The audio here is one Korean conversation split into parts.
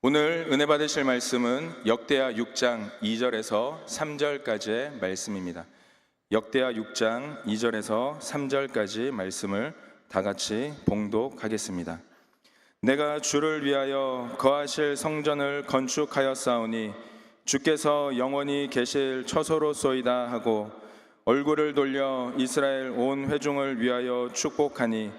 오늘 은혜 받으실 말씀은 역대하 6장 2절에서 3절까지의 말씀입니다. 역대하 6장 2절에서 3절까지 말씀을 다 같이 봉독하겠습니다. 내가 주를 위하여 거하실 성전을 건축하였사오니 주께서 영원히 계실 처소로소이다 하고 얼굴을 돌려 이스라엘 온 회중을 위하여 축복하니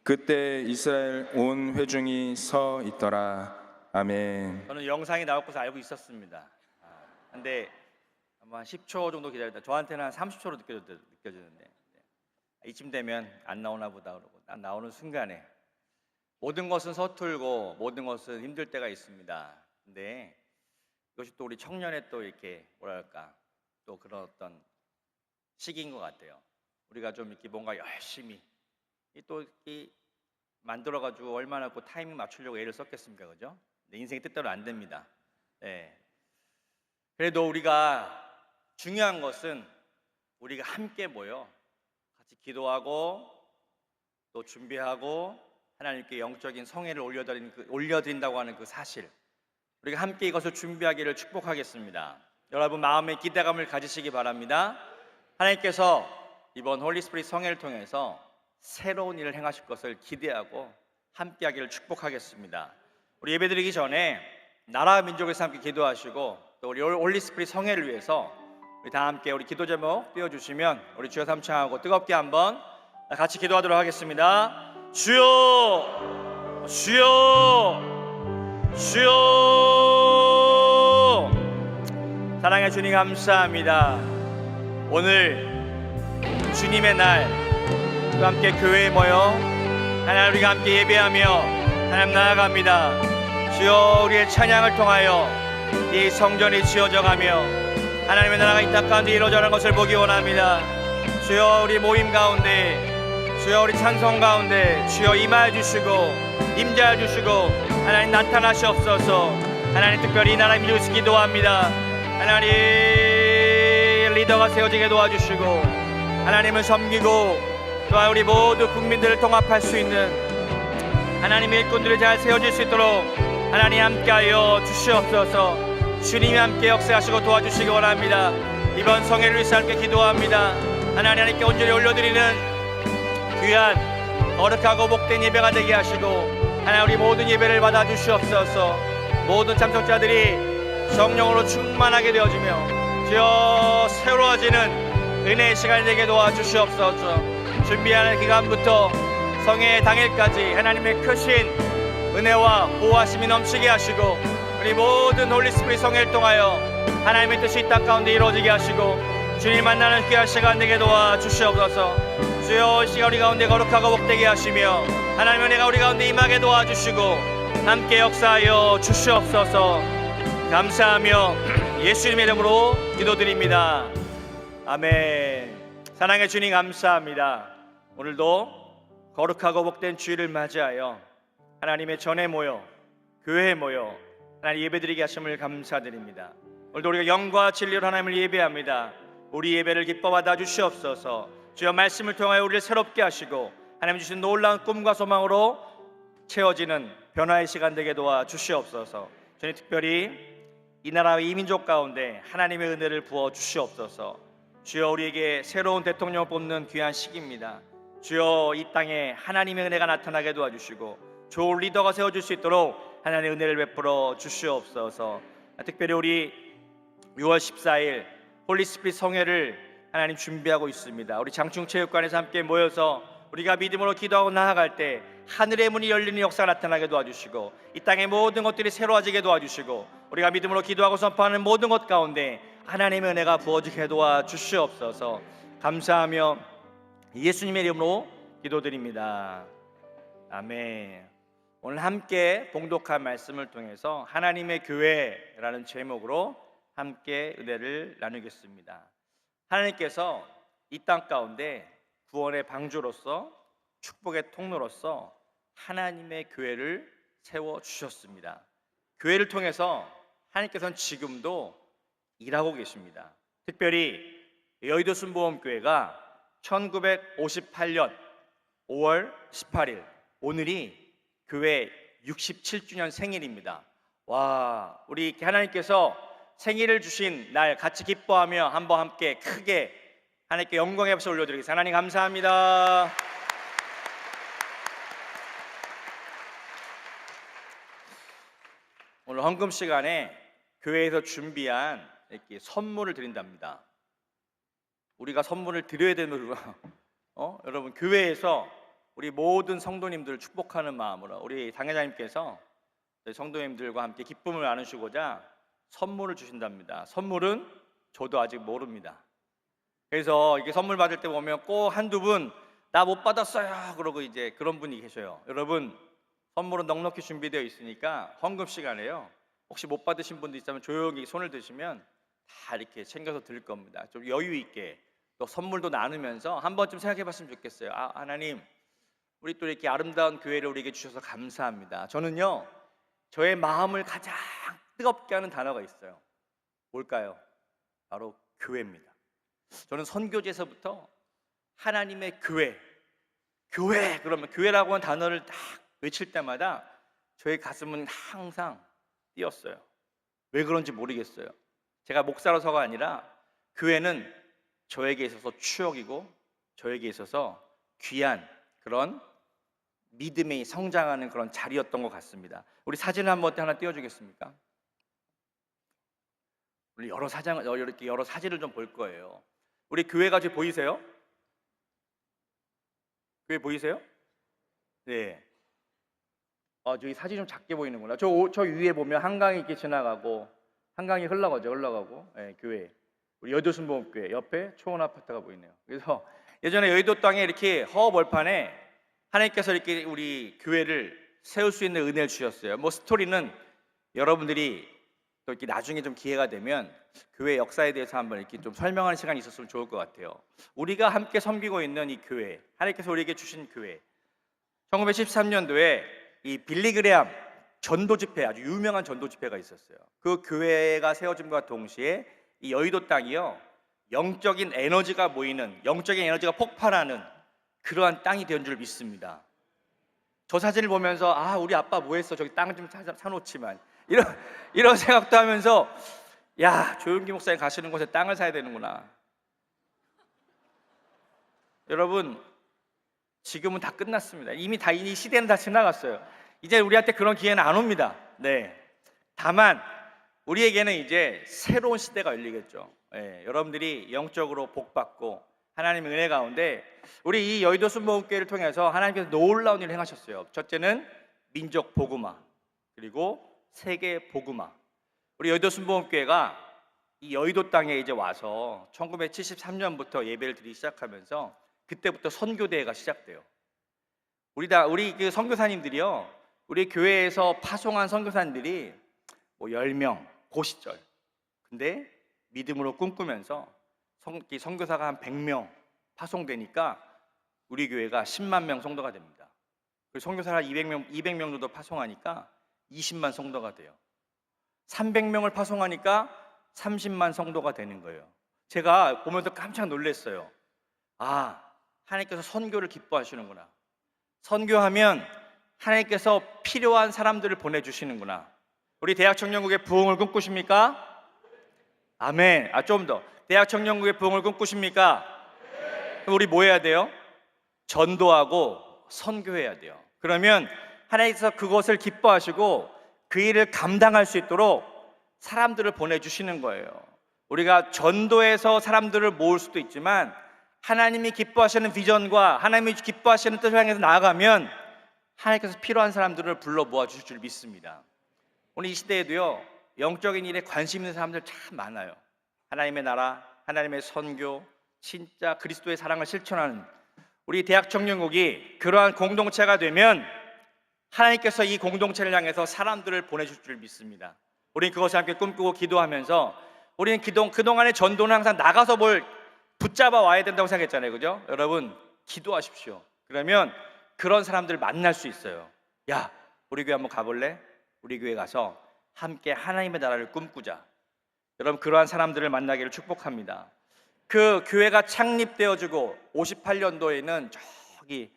그때 이스라엘 온 회중이 서 있더라. 아멘. 저는 영상이 나올 것을 알고 있었습니다. 근데 한 10초 정도 기다렸다. 저한테는 한 30초로 느껴지는데 이쯤 되면 안 나오나 보다 그러고 난 나오는 순간에 모든 것은 서툴고 모든 것은 힘들 때가 있습니다. 근데 이것이 또 우리 청년의 또 이렇게 뭐랄까 또 그런 어떤 시기인 것 같아요. 우리가 좀 이렇게 뭔가 열심히 또 이렇게 만들어가지고 얼마나 그 타이밍 맞추려고 애를 썼겠습니까, 그죠? 인생이 뜻대로 안 됩니다. 그래도 우리가 중요한 것은 우리가 함께 모여 같이 기도하고 또 준비하고 하나님께 영적인 성회를 올려드린다고 하는 그 사실, 우리가 함께 이것을 준비하기를 축복하겠습니다. 여러분 마음의 기대감을 가지시기 바랍니다. 하나님께서 이번 홀리스피릿 성회를 통해서 새로운 일을 행하실 것을 기대하고 함께하기를 축복하겠습니다. 우리 예배드리기 전에 나라 민족에서 함께 기도하시고 또 우리 홀리스피릿 성회를 위해서 우리 다 함께 우리 기도 제목 띄워주시면 우리 주여 삼창하고 뜨겁게 한번 같이 기도하도록 하겠습니다. 주여, 주여, 주여. 사랑의 주님 감사합니다. 오늘 주님의 날 우리가 함께 교회에 모여 하나님 우리가 함께 예배하며 하나님 나아갑니다. 주여, 우리의 찬양을 통하여 이 성전이 지어져가며 하나님의 나라가 이 땅 가운데 이루어져가는 것을 보기 원합니다. 주여, 우리 모임 가운데, 주여, 우리 찬송 가운데 주여 임하여 주시고 임재하여 주시고 하나님 나타나시옵소서. 하나님 특별히 이 나라 민족에서 기도합니다. 하나님 리더가 세워지게 도와주시고 하나님을 섬기고 또한 우리 모두 국민들을 통합할 수 있는 하나님의 일꾼들이 잘 세워질 수 있도록 하나님 함께하여 주시옵소서. 주님이 함께 역사하시고 도와주시기 원합니다. 이번 성회를 위해서 함께 기도합니다. 하나님께 온전히 올려드리는 귀한 거룩하고 복된 예배가 되게 하시고 하나님 우리 모든 예배를 받아 주시옵소서. 모든 참석자들이 성령으로 충만하게 되어지며 주여 새로워지는 은혜의 시간이 되게 도와주시옵소서. 준비하는 기간부터 성회 당일까지 하나님의 크신 은혜와 보호하심이 넘치게 하시고 우리 모든 홀리스피릿 성회를 통하여 하나님의 뜻이 이 땅 가운데 이루어지게 하시고 주님 만나는 귀한 시간 되게 도와주시옵소서. 주여 이 시간 우리 가운데 거룩하고 복되게 하시며 하나님의 은혜가 우리 가운데 임하게 도와주시고 함께 역사하여 주시옵소서. 감사하며 예수님의 이름으로 기도드립니다. 아멘. 사랑의 주님 감사합니다. 오늘도 거룩하고 복된 주일을 맞이하여 하나님의 전에 모여 교회에 모여 하나님 예배드리게 하심을 감사드립니다. 오늘도 우리가 영과 진리로 하나님을 예배합니다. 우리 예배를 기뻐 받아 주시옵소서. 주여 말씀을 통하여 우리를 새롭게 하시고 하나님 주신 놀라운 꿈과 소망으로 채워지는 변화의 시간 되게 도와 주시옵소서. 주님 특별히 이 나라와 이 민족 가운데 하나님의 은혜를 부어 주시옵소서. 주여 우리에게 새로운 대통령을 뽑는 귀한 시기입니다. 주여 이 땅에 하나님의 은혜가 나타나게 도와주시고 좋은 리더가 세워질 수 있도록 하나님의 은혜를 베풀어 주시옵소서. 특별히 우리 6월 14일 홀리스피릿 성회를 하나님 준비하고 있습니다. 우리 장충체육관에서 함께 모여서 우리가 믿음으로 기도하고 나아갈 때 하늘의 문이 열리는 역사가 나타나게 도와주시고 이 땅의 모든 것들이 새로워지게 도와주시고 우리가 믿음으로 기도하고 선포하는 모든 것 가운데 하나님의 은혜가 부어지게 도와주시옵소서. 감사하며 예수님의 이름으로 기도드립니다. 아멘. 오늘 함께 봉독한 말씀을 통해서 하나님의 교회라는 제목으로 함께 은혜를 나누겠습니다. 하나님께서 이 땅 가운데 구원의 방주로서 축복의 통로로서 하나님의 교회를 세워주셨습니다. 교회를 통해서 하나님께서는 지금도 일하고 계십니다. 특별히 여의도 순복음교회가 1958년 5월 18일 오늘이 교회 67주년 생일입니다. 와, 우리 하나님께서 생일을 주신 날 같이 기뻐하며 한번 함께 크게 하나님께 영광의 박수 올려드리겠습니다. 하나님 감사합니다. 오늘 헌금 시간에 교회에서 준비한 이렇게 선물을 드린답니다. 우리가 선물을 드려야 되는 거 여러분, 교회에서 우리 모든 성도님들을 축복하는 마음으로 우리 당회장님께서 성도님들과 함께 기쁨을 나누시고자 선물을 주신답니다. 선물은 저도 아직 모릅니다. 그래서 이게 선물 받을 때 보면 꼭 한두 분 나 못 받았어요 그러고 이제 그런 분이 계셔요. 여러분, 선물은 넉넉히 준비되어 있으니까 헌금 시간에요, 혹시 못 받으신 분도 있다면 조용히 손을 드시면 다 이렇게 챙겨서 드릴 겁니다. 좀 여유 있게 또 선물도 나누면서 한 번쯤 생각해 봤으면 좋겠어요. 하나님, 우리 또 이렇게 아름다운 교회를 우리에게 주셔서 감사합니다. 저는요, 저의 마음을 가장 뜨겁게 하는 단어가 있어요. 뭘까요? 바로 교회입니다. 저는 선교제에서부터 하나님의 교회 그러면 교회라고 하는 단어를 딱 외칠 때마다 저의 가슴은 항상 뛰었어요. 왜 그런지 모르겠어요. 제가 목사로서가 아니라 교회는 저에게 있어서 추억이고 저에게 있어서 귀한 그런 믿음이 성장하는 그런 자리였던 것 같습니다. 우리 사진을 한번 하나 띄워주겠습니까? 우리 이렇게 여러 사진을 좀 볼 거예요. 우리 교회가 지금 보이세요? 교회 보이세요? 네. 저기 사진 좀 작게 보이는구나. 저 위에 보면 한강이 이렇게 지나가고 한강이 흘러가고, 네, 교회. 우리 여도순복음교회 옆에 초원 아파트가 보이네요. 그래서 예전에 여의도 땅에 이렇게 허허벌판에 하나님께서 이렇게 우리 교회를 세울 수 있는 은혜를 주셨어요. 뭐 스토리는 여러분들이 또 이렇게 나중에 좀 기회가 되면 교회 역사에 대해서 한번 이렇게 좀 설명하는 시간이 있었으면 좋을 것 같아요. 우리가 함께 섬기고 있는 이 교회, 하나님께서 우리에게 주신 교회, 1913년도에 이 빌리그레암 전도 집회, 아주 유명한 전도 집회가 있었어요. 그 교회가 세워짐과 동시에 이 여의도 땅이요, 영적인 에너지가 모이는, 영적인 에너지가 폭발하는 그러한 땅이 된 줄 믿습니다. 저 사진을 보면서 우리 아빠 뭐 했어? 저기 땅을 좀 사놓지만 이런 생각도 하면서, 야, 조용기 목사님 가시는 곳에 땅을 사야 되는구나. 여러분, 지금은 다 끝났습니다. 이미 이 시대는 다 지나갔어요. 이제 우리한테 그런 기회는 안 옵니다. 네. 다만 우리에게는 이제 새로운 시대가 열리겠죠. 네, 여러분들이 영적으로 복받고 하나님의 은혜 가운데 우리 이 여의도 순복음교회를 통해서 하나님께서 놀라운 일을 행하셨어요. 첫째는 민족 복음화, 그리고 세계 복음화. 우리 여의도 순복음교회가 이 여의도 땅에 이제 와서 1973년부터 예배를 드리기 시작하면서 그때부터 선교대회가 시작돼요. 우리 그 선교사님들이요, 우리 교회에서 파송한 선교사님들이 뭐 10명 그 시절. 근데 믿음으로 꿈꾸면서 선교사가 한 100명 파송되니까 우리 교회가 10만 명 성도가 됩니다. 그리고 선교사가 200명 정도 파송하니까 20만 성도가 돼요. 300명을 파송하니까 30만 성도가 되는 거예요. 제가 보면서 깜짝 놀랐어요. 하나님께서 선교를 기뻐하시는구나. 선교하면 하나님께서 필요한 사람들을 보내주시는구나. 우리 대학청년국의 부흥을 꿈꾸십니까? 아멘. 좀 더. 대학청년국의 부흥을 꿈꾸십니까? 그럼 우리 뭐 해야 돼요? 전도하고 선교해야 돼요. 그러면 하나님께서 그것을 기뻐하시고 그 일을 감당할 수 있도록 사람들을 보내주시는 거예요. 우리가 전도해서 사람들을 모을 수도 있지만 하나님이 기뻐하시는 비전과 하나님이 기뻐하시는 뜻을 향해서 나아가면 하나님께서 필요한 사람들을 불러 모아주실 줄 믿습니다. 오늘 이 시대에도요, 영적인 일에 관심 있는 사람들 참 많아요. 하나님의 나라, 하나님의 선교, 진짜 그리스도의 사랑을 실천하는 우리 대학청년국이 그러한 공동체가 되면 하나님께서 이 공동체를 향해서 사람들을 보내줄 줄 믿습니다. 우리는 그것을 함께 꿈꾸고 기도하면서 우리는 그동안의 전도는 항상 나가서 뭘 붙잡아 와야 된다고 생각했잖아요. 그죠? 여러분, 기도하십시오. 그러면 그런 사람들을 만날 수 있어요. 야, 우리 교회 한번 가볼래? 우리 교회 가서 함께 하나님의 나라를 꿈꾸자. 여러분, 그러한 사람들을 만나기를 축복합니다. 그 교회가 창립되어지고 58년도에는 저기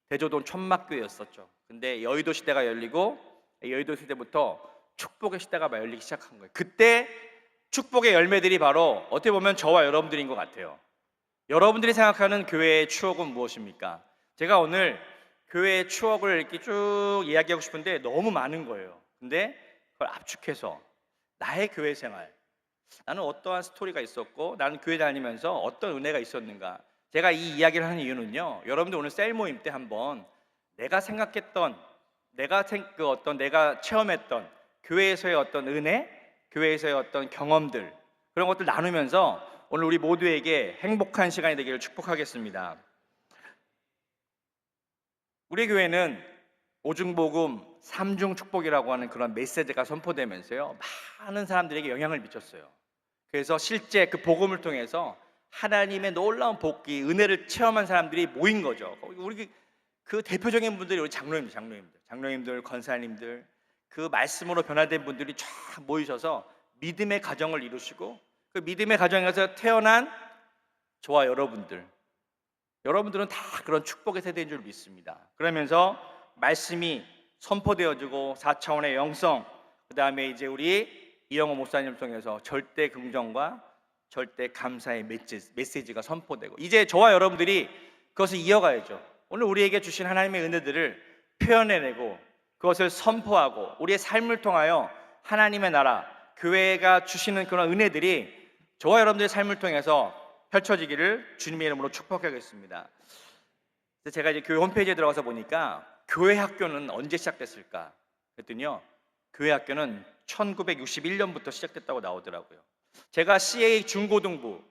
대조동 천막교회였었죠. 근데 여의도 시대가 열리고 여의도 시대부터 축복의 시대가 막 열리기 시작한 거예요. 그때 축복의 열매들이 바로 어떻게 보면 저와 여러분들인 것 같아요. 여러분들이 생각하는 교회의 추억은 무엇입니까? 제가 오늘 교회의 추억을 이렇게 쭉 이야기하고 싶은데 너무 많은 거예요. 근데 그걸 압축해서 나의 교회 생활, 나는 어떠한 스토리가 있었고 나는 교회 다니면서 어떤 은혜가 있었는가, 제가 이 이야기를 하는 이유는요, 여러분들 오늘 셀 모임 때 한번 내가 생각했던, 내가 체험했던 교회에서의 어떤 은혜, 교회에서의 어떤 경험들, 그런 것들 나누면서 오늘 우리 모두에게 행복한 시간이 되기를 축복하겠습니다. 우리 교회는 오중복음 삼중 축복이라고 하는 그런 메시지가 선포되면서요, 많은 사람들에게 영향을 미쳤어요. 그래서 실제 그 복음을 통해서 하나님의 놀라운 복이, 은혜를 체험한 사람들이 모인 거죠. 우리 그 대표적인 분들이 우리 장로님들, 권사님들, 그 말씀으로 변화된 분들이 쫙 모이셔서 믿음의 가정을 이루시고, 그 믿음의 가정에서 태어난 저와 여러분들은 다 그런 축복의 세대인 줄 믿습니다. 그러면서 말씀이 선포되어지고 4차원의 영성, 그 다음에 이제 우리 이영호 목사님을 통해서 절대 긍정과 절대 감사의 메시지가 선포되고, 이제 저와 여러분들이 그것을 이어가야죠. 오늘 우리에게 주신 하나님의 은혜들을 표현해내고 그것을 선포하고 우리의 삶을 통하여 하나님의 나라, 교회가 주시는 그런 은혜들이 저와 여러분들의 삶을 통해서 펼쳐지기를 주님의 이름으로 축복하겠습니다. 제가 이제 교회 홈페이지에 들어가서 보니까 교회 학교는 언제 시작됐을까 그랬더니요, 교회 학교는 1961년부터 시작됐다고 나오더라고요. 제가 CA 중고등부,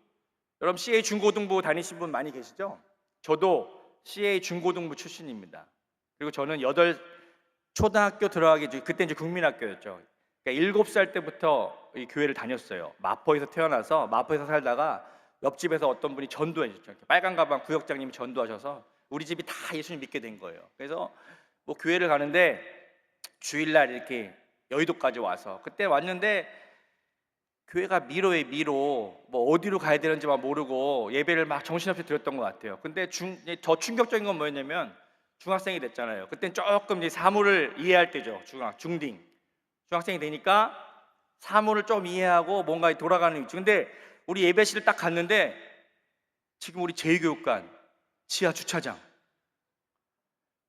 여러분 CA 중고등부 다니신 분 많이 계시죠? 저도 CA 중고등부 출신입니다. 그리고 저는 초등학교 들어가기 전에, 그때 이제 국민학교였죠. 그러니까 7살 때부터 이 교회를 다녔어요. 마포에서 태어나서 마포에서 살다가 옆집에서 어떤 분이 전도해줬죠. 빨간 가방 구역장님이 전도하셔서 우리 집이 다 예수님 믿게 된 거예요. 그래서 뭐 교회를 가는데 주일날 이렇게 여의도까지 와서, 그때 왔는데 교회가 미로에 미로, 뭐 어디로 가야 되는지 막 모르고 예배를 막 정신없이 드렸던 것 같아요. 근데 더 충격적인 건 뭐였냐면 중학생이 됐잖아요. 그땐 조금 이제 사물을 이해할 때죠. 중학생이 되니까 사물을 좀 이해하고 뭔가 돌아가는 위치. 근데 우리 예배실을 딱 갔는데 지금 우리 제2교육관 지하 주차장,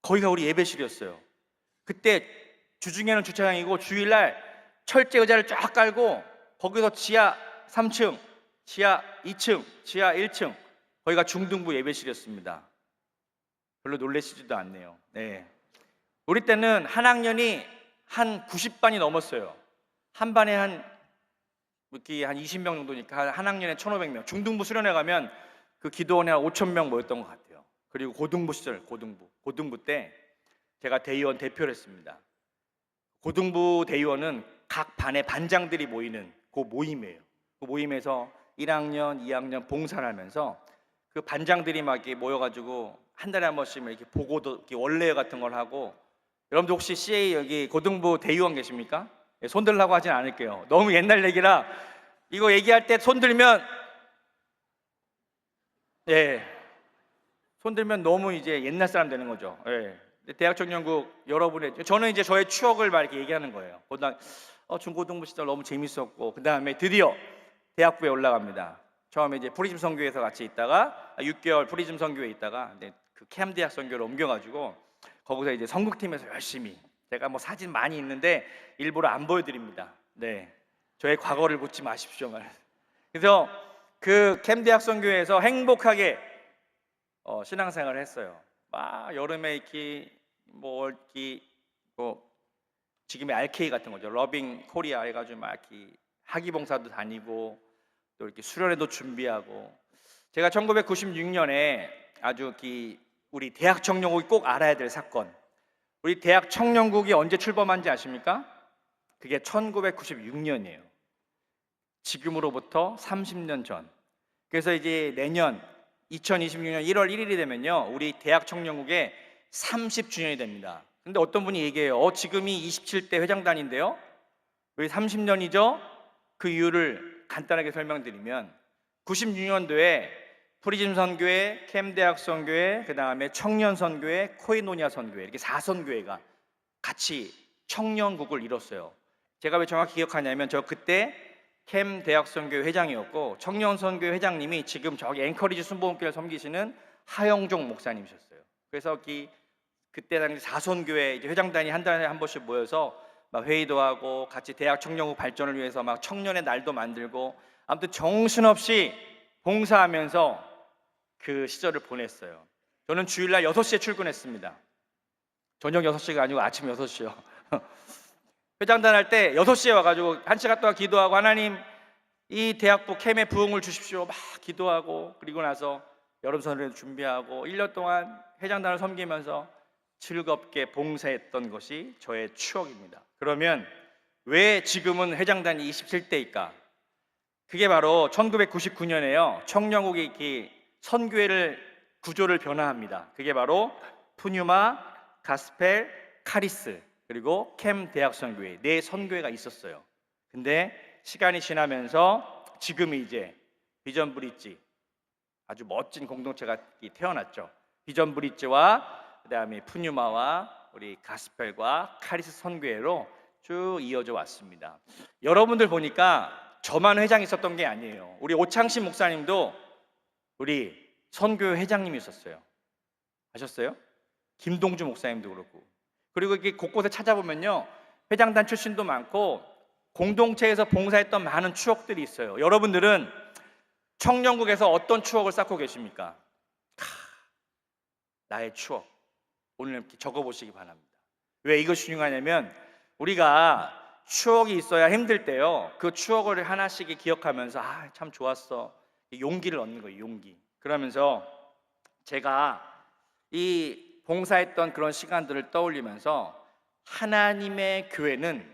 거기가 우리 예배실이었어요. 그때 주중에는 주차장이고 주일날 철제 의자를 쫙 깔고 거기서 지하 3층, 지하 2층, 지하 1층, 거기가 중등부 예배실이었습니다. 별로 놀라시지도 않네요. 네. 우리 때는 한 학년이 한 90반이 넘었어요. 한 반에 한 20명 정도니까 한 학년에 1,500명. 중등부 수련회 가면 그 기도원에 한 5,000명 모였던 것 같아요. 그리고 고등부 시절, 고등부 때 제가 대의원 대표를 했습니다. 고등부 대의원은 각 반의 반장들이 모이는 그 모임이에요. 그 모임에서 1학년, 2학년 봉사를 하면서 그 반장들이 막 이렇게 모여가지고 한 달에 한 번씩 이렇게 보고도, 이렇게 원래 같은 걸 하고. 여러분들 혹시 CA 여기 고등부 대의원 계십니까? 손 들라고 하진 않을게요. 너무 옛날 얘기라 이거 얘기할 때 손 들면 손 들면 너무 이제 옛날 사람 되는 거죠. 대학 청년국 여러분의, 저는 이제 저의 추억을 막 이렇게 얘기하는 거예요. 중고등부 시절 너무 재밌었고, 그 다음에 드디어 대학부에 올라갑니다. 처음에 이제 프리즘 선교회에서 같이 있다가 6개월 프리즘 선교회에 있다가 이제 그 캠 대학 선교를 옮겨가지고 거기서 이제 선국팀에서 열심히, 제가 뭐 사진 많이 있는데 일부러 안 보여드립니다. 네, 저의 과거를 묻지 마십시오. 그래서 그 캠 대학 선교회에서 행복하게 신앙생활을 했어요. 막 여름에 이렇게 뭐 지금의 RK 같은 거죠. 러빙 코리아 해가지고 막 이렇게 학위봉사도 다니고 또 이렇게 수련회도 준비하고. 제가 1996년에 아주 우리 대학 청년국이 꼭 알아야 될 사건, 우리 대학 청년국이 언제 출범한지 아십니까? 그게 1996년이에요. 지금으로부터 30년 전. 그래서 이제 내년 2026년 1월 1일이 되면요, 우리 대학 청년국의 30주년이 됩니다. 근데 어떤 분이 얘기해요. 지금이 27대 회장단인데요, 왜 30년이죠? 그 이유를 간단하게 설명드리면 96년도에 프리즘 선교회, 캠 대학 선교회, 그 다음에 청년 선교회, 코이노니아 선교회, 이렇게 4선교회가 같이 청년국을 이뤘어요. 제가 왜 정확히 기억하냐면 저 그때 캠 대학선교회 회장이었고 청년선교회 회장님이 지금 저기 앵커리지 순복음교회를 섬기시는 하영종 목사님이셨어요. 그래서 그때 당시 사선교회 이제 회장단이 한 달에 한 번씩 모여서 막 회의도 하고 같이 대학 청년부 발전을 위해서 막 청년의 날도 만들고 아무튼 정신없이 봉사하면서 그 시절을 보냈어요. 저는 주일날 6시에 출근했습니다. 저녁 6시가 아니고 아침 6시요. 회장단 할 때 6시에 와가지고 1시간 동안 기도하고 하나님 이 대학부 캠에 부흥을 주십시오 막 기도하고 그리고 나서 여름선을 준비하고 1년 동안 회장단을 섬기면서 즐겁게 봉사했던 것이 저의 추억입니다. 그러면 왜 지금은 회장단이 27대일까? 그게 바로 1999년에요 청년국이 이렇게 선교회를 구조를 변화합니다. 그게 바로 푸뉴마, 가스펠, 카리스 그리고 캠 대학선교회 네 선교회가 있었어요. 근데 시간이 지나면서 지금이 이제 비전 브릿지 아주 멋진 공동체가 태어났죠. 비전 브릿지와 그다음에 푸뉴마와 우리 가스펠과 카리스 선교회로 쭉 이어져 왔습니다. 여러분들 보니까 저만 회장이 있었던 게 아니에요. 우리 오창신 목사님도 우리 선교회 회장님이 있었어요. 아셨어요? 김동주 목사님도 그렇고 그리고 이렇게 곳곳에 찾아보면요 회장단 출신도 많고 공동체에서 봉사했던 많은 추억들이 있어요. 여러분들은 청년국에서 어떤 추억을 쌓고 계십니까? 나의 추억 오늘 이렇게 적어보시기 바랍니다. 왜 이것이 중요하냐면 우리가 추억이 있어야 힘들 때요 그 추억을 하나씩 기억하면서 참 좋았어 용기를 얻는 거예요. 용기. 그러면서 제가 이 봉사했던 그런 시간들을 떠올리면서 하나님의 교회는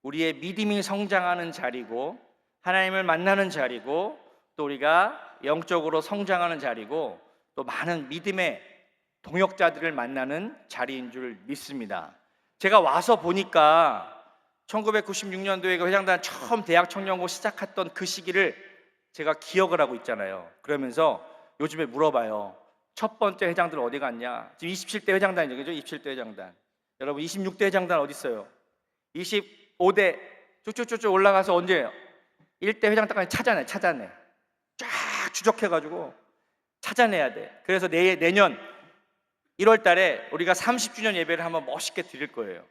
우리의 믿음이 성장하는 자리고 하나님을 만나는 자리고 또 우리가 영적으로 성장하는 자리고 또 많은 믿음의 동역자들을 만나는 자리인 줄 믿습니다. 제가 와서 보니까 1996년도에 그 회장단 처음 대학 청년고 시작했던 그 시기를 제가 기억을 하고 있잖아요. 그러면서 요즘에 물어봐요. 첫 번째 회장들 어디 갔냐? 지금 27대 회장단이죠, 그죠? 27대 회장단. 여러분 26대 회장단 어디 있어요? 25대 쭉쭉쭉쭉 올라가서 언제예요? 1대 회장단까지 찾아내. 쫙 추적해가지고 찾아내야 돼. 그래서 내년 1월 달에 우리가 30주년 예배를 한번 멋있게 드릴 거예요.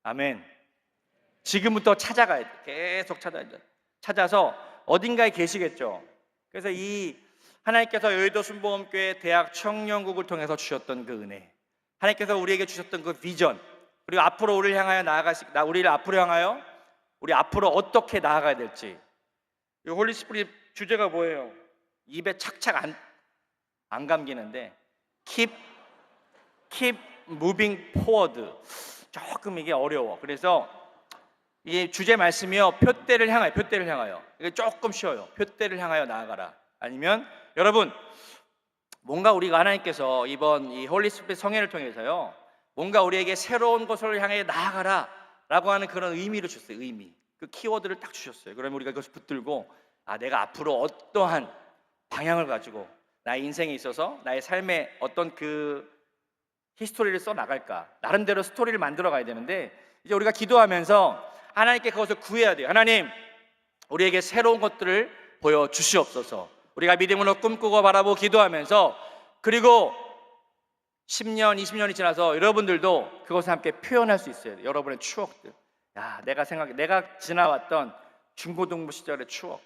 아멘. 지금부터 찾아가야 돼. 계속 찾아서 어딘가에 계시겠죠. 그래서 이 하나님께서 여의도 순복음교회 대학 청년국을 통해서 주셨던 그 은혜, 하나님께서 우리에게 주셨던 그 비전, 그리고 앞으로 우리를 향하여 우리를 앞으로 향하여 우리 앞으로 어떻게 나아가야 될지. 이 홀리 스피릿 주제가 뭐예요? 입에 착착 안 감기는데 keep moving forward. 조금 이게 어려워. 그래서 이 주제 말씀이요 표대를 향하여. 이게 조금 쉬워요. 표대를 향하여 나아가라. 아니면 여러분 뭔가 우리가 하나님께서 이번 이 홀리 스피릿 성회를 통해서요 뭔가 우리에게 새로운 것을 향해 나아가라 라고 하는 그런 의미를 주셨어요. 의미. 그 키워드를 딱 주셨어요. 그러면 우리가 그것을 붙들고 내가 앞으로 어떠한 방향을 가지고 나의 인생에 있어서 나의 삶에 어떤 그 히스토리를 써 나갈까, 나름대로 스토리를 만들어 가야 되는데 이제 우리가 기도하면서 하나님께 그것을 구해야 돼요. 하나님 우리에게 새로운 것들을 보여주시옵소서. 우리가 믿음으로 꿈꾸고 바라보고 기도하면서 그리고 10년, 20년이 지나서 여러분들도 그것을 함께 표현할 수 있어요. 여러분의 추억들. 내가 지나왔던 중고등부 시절의 추억,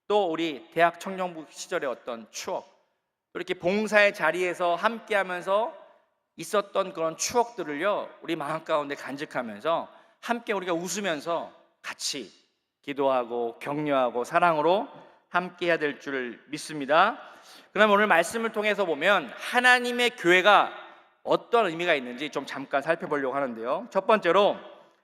또 우리 대학 청년부 시절의 어떤 추억, 또 이렇게 봉사의 자리에서 함께하면서 있었던 그런 추억들을요 우리 마음 가운데 간직하면서 함께 우리가 웃으면서 같이 기도하고 격려하고 사랑으로 함께 해야 될 줄 믿습니다. 그럼 오늘 말씀을 통해서 보면 하나님의 교회가 어떤 의미가 있는지 좀 잠깐 살펴보려고 하는데요. 첫 번째로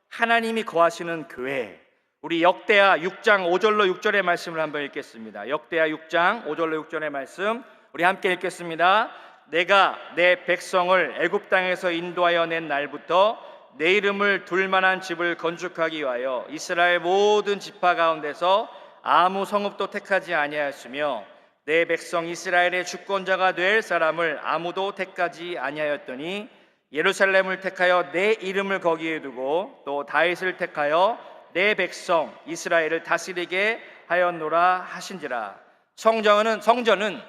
하나님이 거하시는 교회, 우리 역대하 6장 5절로 6절의 말씀을 한번 읽겠습니다. 역대하 6장 5절로 6절의 말씀 우리 함께 읽겠습니다. 내가 내 백성을 애굽 땅에서 인도하여 낸 날부터 내 이름을 둘 만한 집을 건축하기 위하여 이스라엘 모든 지파 가운데서 아무 성읍도 택하지 아니하였으며 내 백성 이스라엘의 주권자가 될 사람을 아무도 택하지 아니하였더니 예루살렘을 택하여 내 이름을 거기에 두고 또 다윗을 택하여 내 백성 이스라엘을 다스리게 하였노라 하신지라. 성전은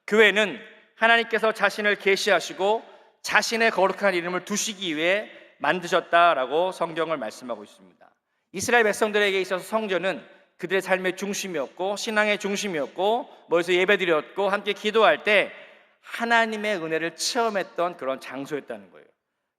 교회는 하나님께서 자신을 계시하시고 자신의 거룩한 이름을 두시기 위해 만드셨다라고 성경을 말씀하고 있습니다. 이스라엘 백성들에게 있어서 성전은 그들의 삶의 중심이었고 신앙의 중심이었고 모여서 예배드렸고 함께 기도할 때 하나님의 은혜를 체험했던 그런 장소였다는 거예요.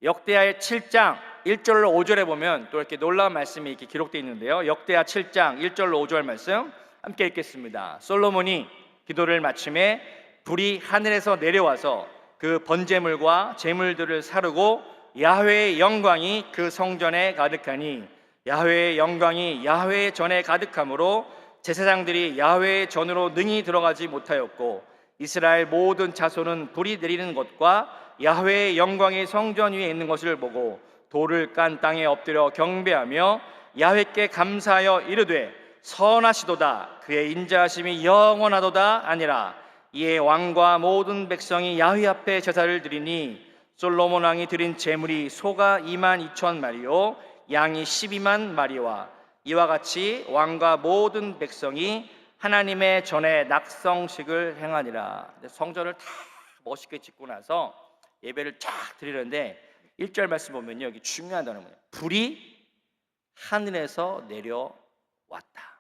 역대하 7장 1절로 5절에 보면 또 이렇게 놀라운 말씀이 이렇게 기록되어 있는데요. 역대하 7장 1절로 5절 말씀 함께 읽겠습니다. 솔로몬이 기도를 마침에 불이 하늘에서 내려와서 그 번제물과 제물들을 사르고 야훼의 영광이 그 성전에 가득하니 야훼의 영광이 야훼의 전에 가득함으로 제사장들이 야훼의 전으로 능히 들어가지 못하였고 이스라엘 모든 자손은 불이 내리는 것과 야훼의 영광이 성전 위에 있는 것을 보고 돌을 깐 땅에 엎드려 경배하며 야훼께 감사하여 이르되 선하시도다 그의 인자하심이 영원하도다 아니라. 이에 왕과 모든 백성이 야훼 앞에 제사를 드리니 솔로몬 왕이 드린 제물이 소가 22,000마리요 양이 12만 마리와 이와 같이 왕과 모든 백성이 하나님의 전에 낙성식을 행하니라. 성전을 다 멋있게 짓고 나서 예배를 쫙 드리는데 1절 말씀 보면요, 여기 중요한 단어는 뭐예요? 불이 하늘에서 내려왔다.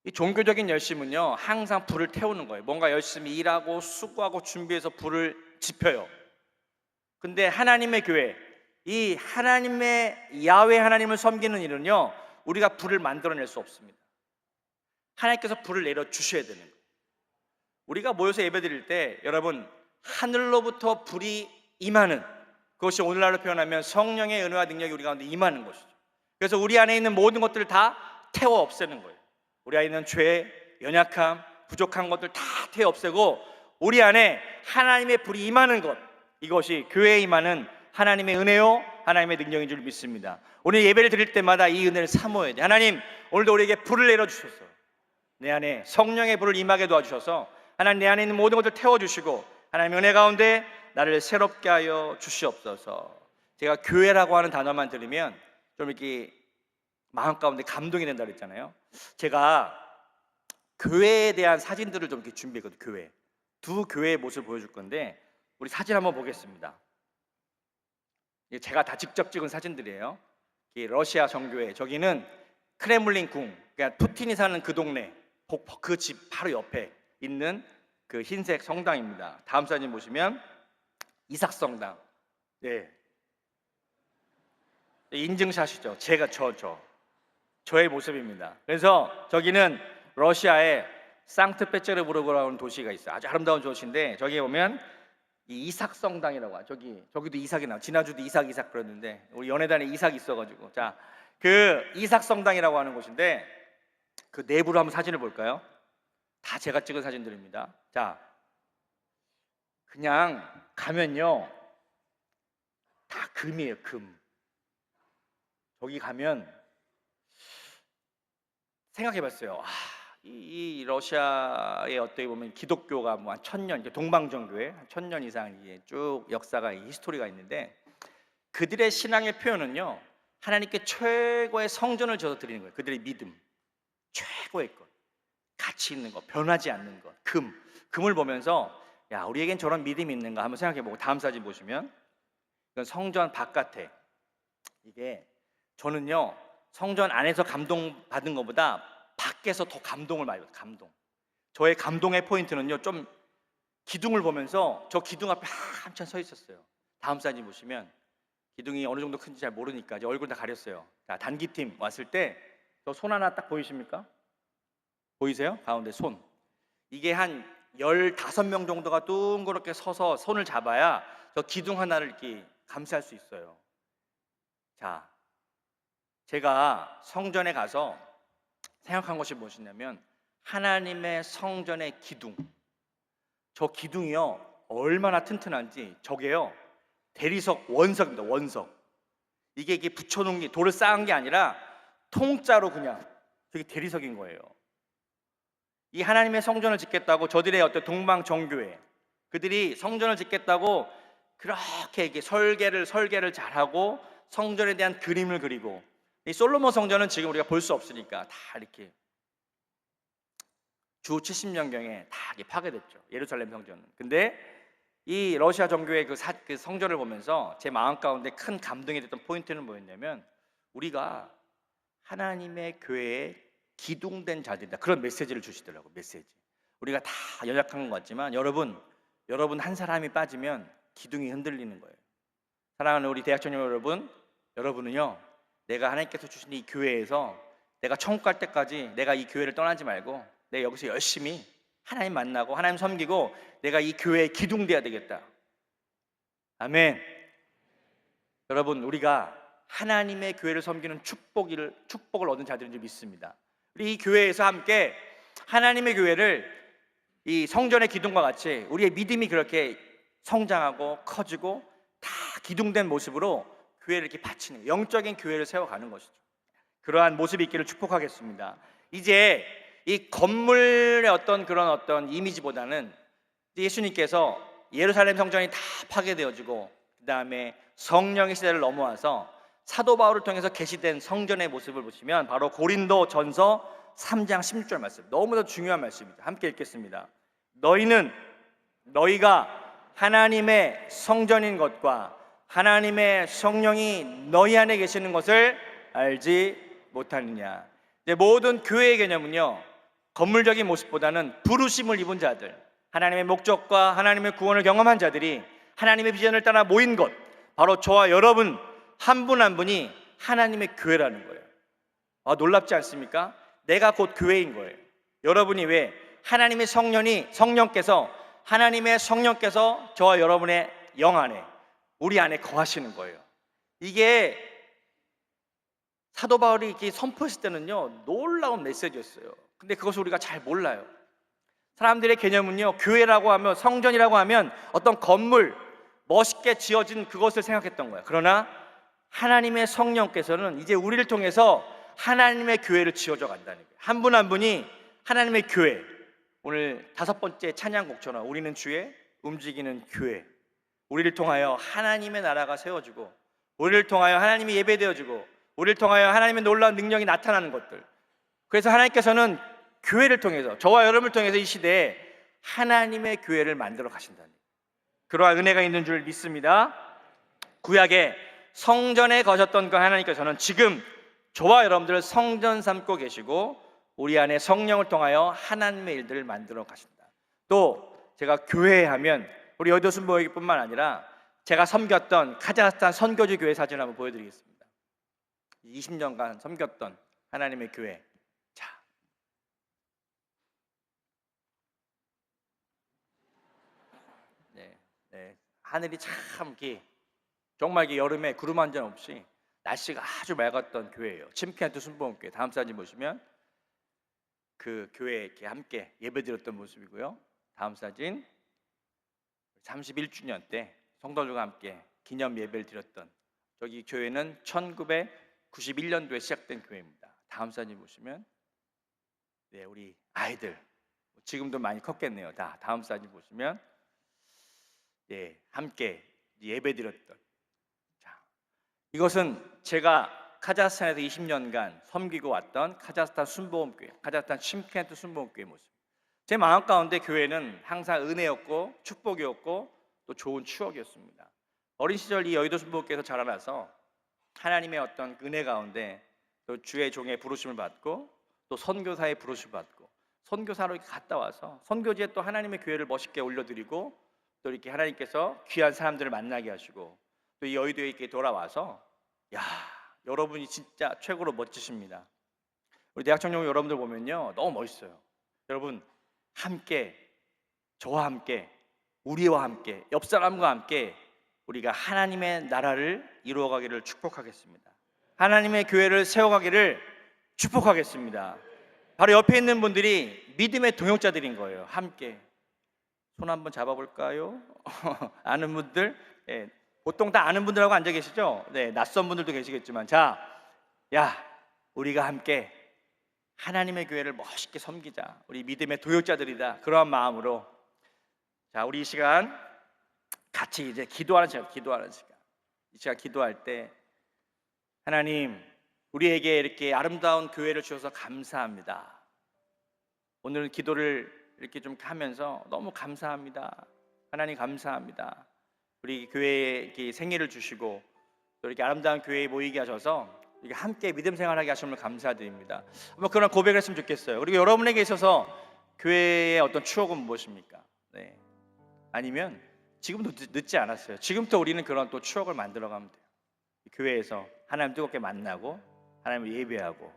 이 종교적인 열심은요 항상 불을 태우는 거예요. 뭔가 열심히 일하고 수고하고 준비해서 불을 지펴요. 근데 하나님의 교회, 이 하나님의 야훼 하나님을 섬기는 일은요 우리가 불을 만들어낼 수 없습니다. 하나님께서 불을 내려주셔야 되는 거예요. 우리가 모여서 예배드릴 때 여러분 하늘로부터 불이 임하는, 그것이 오늘날로 표현하면 성령의 은혜와 능력이 우리 가운데 임하는 것이죠. 그래서 우리 안에 있는 모든 것들을 다 태워 없애는 거예요. 우리 안에 있는 죄, 연약함, 부족한 것들 다 태워 없애고 우리 안에 하나님의 불이 임하는 것, 이것이 교회에 임하는 하나님의 은혜요 하나님의 능력인 줄 믿습니다. 오늘 예배를 드릴 때마다 이 은혜를 사모해야 돼. 하나님 오늘도 우리에게 불을 내려주셔서 내 안에 성령의 불을 임하게 도와주셔서 하나님 내 안에 있는 모든 것을 태워주시고 하나님의 은혜 가운데 나를 새롭게 하여 주시옵소서. 제가 교회라고 하는 단어만 들으면 좀 이렇게 마음 가운데 감동이 된다 그랬잖아요. 제가 교회에 대한 사진들을 좀 이렇게 준비했거든요. 두 교회의 모습을 보여줄 건데 우리 사진 한번 보겠습니다. 제가 다 직접 찍은 사진들이에요. 러시아 정교회, 저기는 크레물린 궁, 그러니까 푸틴이 사는 그 동네, 그 집 바로 옆에 있는 그 흰색 성당입니다. 다음 사진 보시면 이삭 성당. 네. 인증샷이죠. 제가 저의 모습입니다. 그래서 저기는 러시아의 상트페테르부르크라는 도시가 있어요. 아주 아름다운 도시인데 저기 보면 이 이삭 성당이라고 하죠. 저기도 이삭이 나와. 지난주도 이삭 그랬는데 우리 연회단에 이삭이 있어가지고 자, 그 이삭 성당이라고 하는 곳인데 그 내부로 한번 사진을 볼까요? 다 제가 찍은 사진들입니다. 자, 그냥 가면요 다 금이에요. 금. 저기 가면 생각해봤어요. 이 러시아의 어떻게 보면 기독교가 뭐 한 1000년, 동방정교회 한 1000년 이상 쭉 역사가 히스토리가 있는데 그들의 신앙의 표현은요 하나님께 최고의 성전을 지어서 드리는 거예요. 그들의 믿음, 최고의 것, 가치 있는 것, 변하지 않는 것, 금을 보면서 야 우리에겐 저런 믿음이 있는가 한번 생각해보고 다음 사진 보시면 이건 성전 바깥에, 이게 저는요 성전 안에서 감동받은 것보다 밖에서 더 감동을 많이 받아요. 감동. 저의 감동의 포인트는요 좀 기둥을 보면서 저 기둥 앞에 한참 서 있었어요. 다음 사진 보시면 기둥이 어느 정도 큰지 잘 모르니까 이제 얼굴 다 가렸어요. 자, 단기팀 왔을 때 저 손 하나 딱 보이십니까? 보이세요? 가운데 손. 이게 한 15명 정도가 둥그렇게 서서 손을 잡아야 저 기둥 하나를 이렇게 감쌀 수 있어요. 자, 제가 성전에 가서 생각한 것이 무엇이냐면 하나님의 성전의 기둥, 저 기둥이요 얼마나 튼튼한지, 저게요 대리석 원석입니다. 원석. 이게 붙여놓은 게 돌을 쌓은 게 아니라 통짜로 그냥 저게 대리석인 거예요. 이 하나님의 성전을 짓겠다고 저들의 어떤 동방 정교회, 그들이 성전을 짓겠다고 그렇게 이렇게 설계를 잘하고 성전에 대한 그림을 그리고 이 솔로몬 성전은 지금 우리가 볼 수 없으니까 다 이렇게 주 70년경에 다 이렇게 파괴됐죠. 예루살렘 성전은. 근데 이 러시아 정교의 그 성전을 보면서 제 마음 가운데 큰 감동이 됐던 포인트는 뭐였냐면, 우리가 하나님의 교회에 기둥된 자들이다, 그런 메시지를 주시더라고. 메시지. 우리가 다 연약한 것 같지만 여러분 한 사람이 빠지면 기둥이 흔들리는 거예요. 사랑하는 우리 대학 청년 여러분, 여러분은요, 내가 하나님께서 주신 이 교회에서 내가 천국 갈 때까지 내가 이 교회를 떠나지 말고 내가 여기서 열심히 하나님 만나고 하나님 섬기고 내가 이 교회에 기둥돼야 되겠다. 아멘. 여러분, 우리가 하나님의 교회를 섬기는 축복을 얻은 자들인 줄 믿습니다. 우리 이 교회에서 함께 하나님의 교회를 이 성전의 기둥과 같이 우리의 믿음이 그렇게 성장하고 커지고 다 기둥된 모습으로 교회를 이렇게 바치는, 영적인 교회를 세워가는 것이죠. 그러한 모습이 있기를 축복하겠습니다. 이제 이 건물의 그런 이미지보다는 예수님께서 예루살렘 성전이 다 파괴되어지고 그 다음에 성령의 시대를 넘어와서 사도 바울을 통해서 계시된 성전의 모습을 보시면 바로 고린도전서 3장 16절 말씀, 너무나 중요한 말씀입니다. 함께 읽겠습니다. 너희가 하나님의 성전인 것과 하나님의 성령이 너희 안에 계시는 것을 알지 못하느냐. 모든 교회의 개념은요, 건물적인 모습보다는 부르심을 입은 자들, 하나님의 목적과 하나님의 구원을 경험한 자들이 하나님의 비전을 따라 모인 것, 바로 저와 여러분 한 분 한 분이 하나님의 교회라는 거예요. 놀랍지 않습니까? 내가 곧 교회인 거예요. 여러분이 왜 하나님의 하나님의 성령께서 저와 여러분의 영 안에, 우리 안에 거하시는 거예요. 이게 사도 바울이 이렇게 선포했을 때는요, 놀라운 메시지였어요. 근데 그것을 우리가 잘 몰라요. 사람들의 개념은요, 교회라고 하면, 성전이라고 하면 어떤 건물, 멋있게 지어진 그것을 생각했던 거예요. 그러나 하나님의 성령께서는 이제 우리를 통해서 하나님의 교회를 지어져 간다는 거예요. 한 분 한 분이 하나님의 교회. 오늘 5번째 찬양곡처럼 우리는 주의 움직이는 교회. 우리를 통하여 하나님의 나라가 세워지고, 우리를 통하여 하나님이 예배되어지고, 우리를 통하여 하나님의 놀라운 능력이 나타나는 것들. 그래서 하나님께서는 교회를 통해서, 저와 여러분을 통해서 이 시대에 하나님의 교회를 만들어 가신다는, 그러한 은혜가 있는 줄 믿습니다. 구약에 성전에 거셨던 그 하나님께서는 지금 저와 여러분들을 성전 삼고 계시고 우리 안에 성령을 통하여 하나님의 일들을 만들어 가신다. 또 제가 교회 하면 우리 여의도 순복음교회뿐만 아니라 제가 섬겼던 카자흐스탄 선교지 교회 사진을 한번 보여드리겠습니다. 20년간 섬겼던 하나님의 교회. 자, 하늘이 참 이렇게 정말 이게 여름에 구름 한 점 없이 날씨가 아주 맑았던 교회예요. 침케한트 순복음교회. 다음 사진 보시면 그 교회에 이렇게 함께 예배드렸던 모습이고요. 다음 사진 31주년 때 성도들과 함께 기념 예배를 드렸던, 저기 교회는 1991년도에 시작된 교회입니다. 다음 사진 보시면 우리 아이들 지금도 많이 컸겠네요. 다음 사진 보시면 함께 예배드렸던, 이것은 제가 카자흐스탄에서 20년간 섬기고 왔던 카자흐스탄 순복음교회, 카자흐스탄 침켄트 순복음교회 모습. 제 마음 가운데 교회는 항상 은혜였고 축복이었고 또 좋은 추억이었습니다. 어린 시절 이 여의도 순복음교회에서 자라나서 하나님의 어떤 은혜 가운데 또 주의 종의 부르심을 받고 또 선교사의 부르심을 받고 선교사로 이렇게 갔다 와서 선교지에 또 하나님의 교회를 멋있게 올려드리고 또 이렇게 하나님께서 귀한 사람들을 만나게 하시고 또 이 여의도에 이렇게 돌아와서, 여러분이 진짜 최고로 멋지십니다. 우리 대학 청년 여러분들 보면요, 너무 멋있어요. 여러분 함께, 저와 함께, 우리와 함께, 옆 사람과 함께 우리가 하나님의 나라를 이루어가기를 축복하겠습니다. 하나님의 교회를 세워가기를 축복하겠습니다. 바로 옆에 있는 분들이 믿음의 동역자들인 거예요. 함께 손 한번 잡아볼까요? 아는 분들? 보통 다 아는 분들하고 앉아 계시죠? 낯선 분들도 계시겠지만, 우리가 함께 하나님의 교회를 멋있게 섬기자. 우리 믿음의 동역자들이다. 그러한 마음으로 우리 이 시간 같이 이제 기도하는 시간. 이 시간 기도할 때 하나님, 우리에게 이렇게 아름다운 교회를 주셔서 감사합니다. 오늘 기도를 이렇게 좀 하면서 너무 감사합니다. 하나님 감사합니다. 우리 교회에 이렇게 생일을 주시고 또 이렇게 아름다운 교회에 모이게 하셔서 이렇게 함께 믿음 생활하게 하심을 감사드립니다. 한번 그런 고백을 했으면 좋겠어요. 그리고 여러분에게 있어서 교회의 어떤 추억은 무엇입니까? 네. 아니면 지금도 늦지 않았어요. 지금부터 우리는 그런 또 추억을 만들어가면 돼요. 교회에서 하나님 뜨겁게 만나고 하나님을 예배하고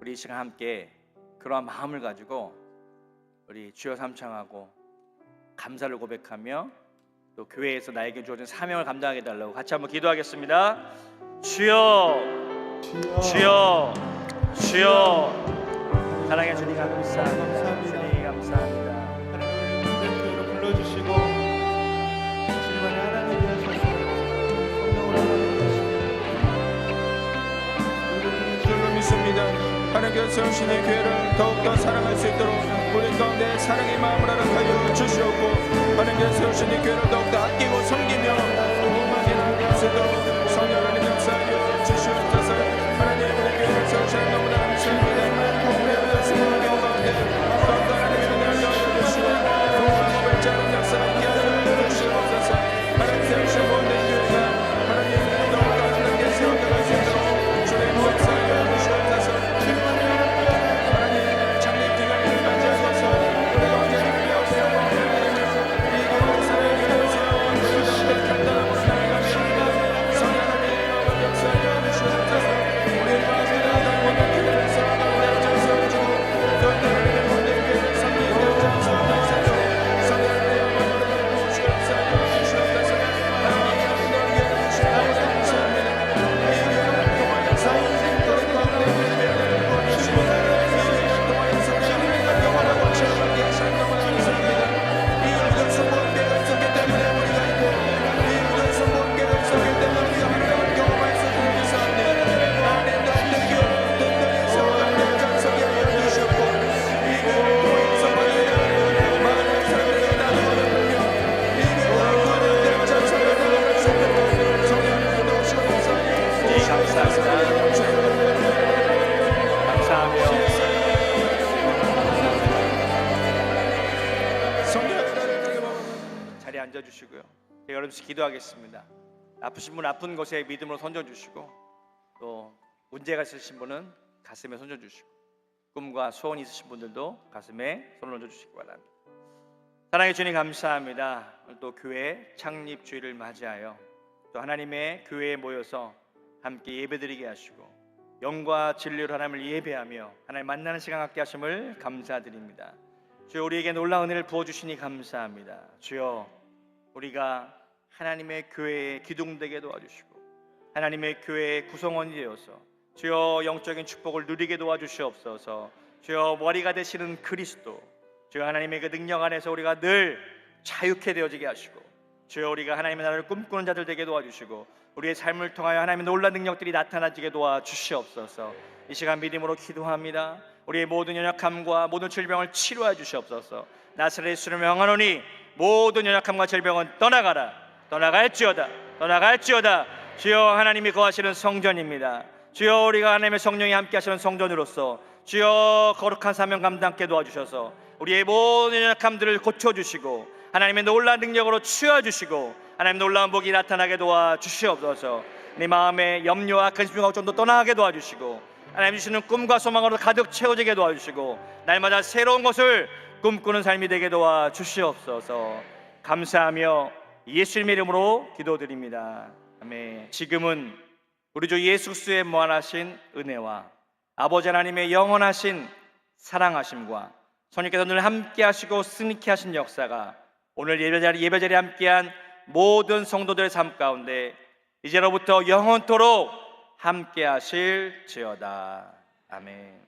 우리 이 시간 함께 그러한 마음을 가지고 우리 주여 삼창하고 감사를 고백하며 또 교회에서 나에게 주어진 사명을 감당하게 해달라고 같이 한번 기도하겠습니다. 주여, 주여, 주여. 사랑해 주님 감사합니다. 주님 감사합니다. 하나님을 불러주시고 주님 안에 하나님 되셔서 성령으로 하나님 되시고 주를 믿습니다. 하나님께서 세우신 이 교회를 더욱더 사랑할 수 있도록 우리 가운데 사랑의 마음을 허락하여 주시옵고 하나님께서 세우신 이 교회를 더욱더 아끼고 섬기며 음악에 나아갈 수 있도록 성령 하나님 역사하여 주시옵소서. 하나님 우리 교회를 세우시는 너무나 감사합니다. 우리의 생활 가운데 더욱더 하나님의 은혜를 더하여 주시고 부흥하고 발전하는 역사하게 하여 주시옵소서. 하나님 세우신 모든 교회가 하나님 더욱더 하나님께 세워나갈 수 있도록 주의 역사하여 주시옵소서. 하나님 창립 기간을 맞이하셔서 우리 가운데 하나님의 세우고 이 교회 사랑을 세워 간단하고 나아가며 성령 하나님 역사하여 주시옵소서. 우리의 마음을 다하고 교회를 세워나가게 하셔서 또 하나님의 모든 교회를 섬기게 하셔서 성령 하나님 역사하여 주시옵소서. 하나님 인도하여 주시옵소서. 감사합니다. 이 교회를 통하여서 우리 가운데 예배를 구하시고 자리에 앉아주시고요. 여러분씩 기도하겠습니다. 아프신 분 아픈 곳에 믿음으로 손져주시고 또 문제가 있으신 분은 가슴에 손져주시고 꿈과 소원이 있으신 분들도 가슴에 손을 얹어주시기 바랍니다. 사랑해 주님 감사합니다. 오늘 또 교회 창립 주일을 맞이하여 또 하나님의 교회에 모여서 함께 예배드리게 하시고 영과 진리로 하나님을 예배하며 하나님 만나는 시간 갖게 하심을 감사드립니다. 주여 우리에게 놀라운 은혜를 부어주시니 감사합니다. 주여 우리가 하나님의 교회에 기둥되게 도와주시고 하나님의 교회의 구성원이 되어서 주여 영적인 축복을 누리게 도와주시옵소서. 주여 머리가 되시는 그리스도 주여 하나님의 그 능력 안에서 우리가 늘 자유케 되어지게 하시고 주여 우리가 하나님의 나라를 꿈꾸는 자들 되게 도와주시고 우리의 삶을 통하여 하나님의 놀라운 능력들이 나타나지게 도와주시옵소서. 이 시간 믿음으로 기도합니다. 우리의 모든 연약함과 모든 질병을 치료해 주시옵소서. 나사렛 예수를 명하노니 모든 연약함과 질병은 떠나가라. 떠나갈지어다. 떠나갈지어다. 주여 하나님이 거하시는 성전입니다. 주여 우리가 하나님의 성령이 함께 하시는 성전으로서 주여 거룩한 사명 감당케 도와주셔서 우리의 모든 연약함들을 고쳐주시고 하나님의 놀라운 능력으로 치유해주시고 하나님의 놀라운 복이 나타나게 도와주시옵소서. 내 마음의 염려와 근심과 걱정도 떠나게 도와주시고 하나님 주시는 꿈과 소망으로 가득 채워지게 도와주시고 날마다 새로운 것을 꿈꾸는 삶이 되게 도와주시옵소서. 감사하며 예수님 이름으로 기도드립니다. 아멘. 지금은 우리 주 예수 그리스도의 무한하신 은혜와 아버지 하나님의 영원하신 사랑하심과 성령께서 늘 함께 하시고 승리케 하신 역사가 오늘 예배자리에 함께한 모든 성도들의 삶 가운데 이제로부터 영원토록 함께 하실지어다. 아멘.